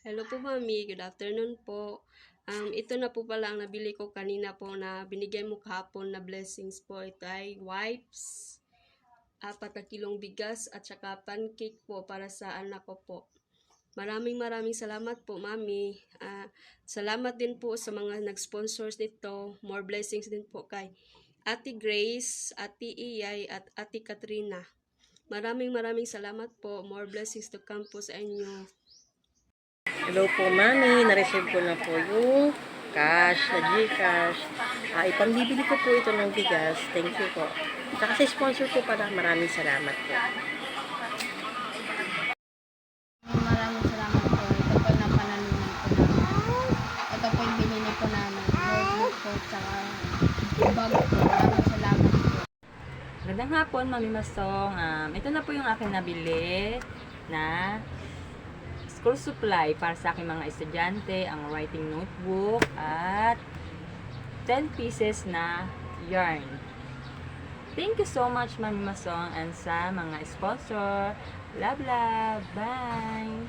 Hello po, Mami. Good afternoon po. Ito na po pala ang nabili ko kanina po na binigay mo kahapon na blessings po. Ito ay wipes, 4 kilong bigas at saka pancake po para sa anak ko po. Maraming salamat po, Mami. Salamat din po sa mga nag-sponsors nito. More blessings din po kay Ate Grace, Ate Iyay at Ate Katrina. Maraming salamat po. More blessings to come po sa inyo. Hello po, Mami. Na-receive ko na po yung cash, na Gcash. Ipambibili ko po ito ng bigas. Thank you po. Saka sa sponsor ko pala, maraming salamat po. Maraming salamat po. Ito po na panalunan po namin. Ito po yung binili po namin. Notebook po, tsaka bag po. Maraming salamat po. Magandang hapon, Mami Masong. Ito na po yung aking nabili na school supply para sa aking mga estudyante, ang writing notebook at 10 pieces na yarn. Thank you so much, Mami Masong, and sa mga sponsor. Love, love. Bye!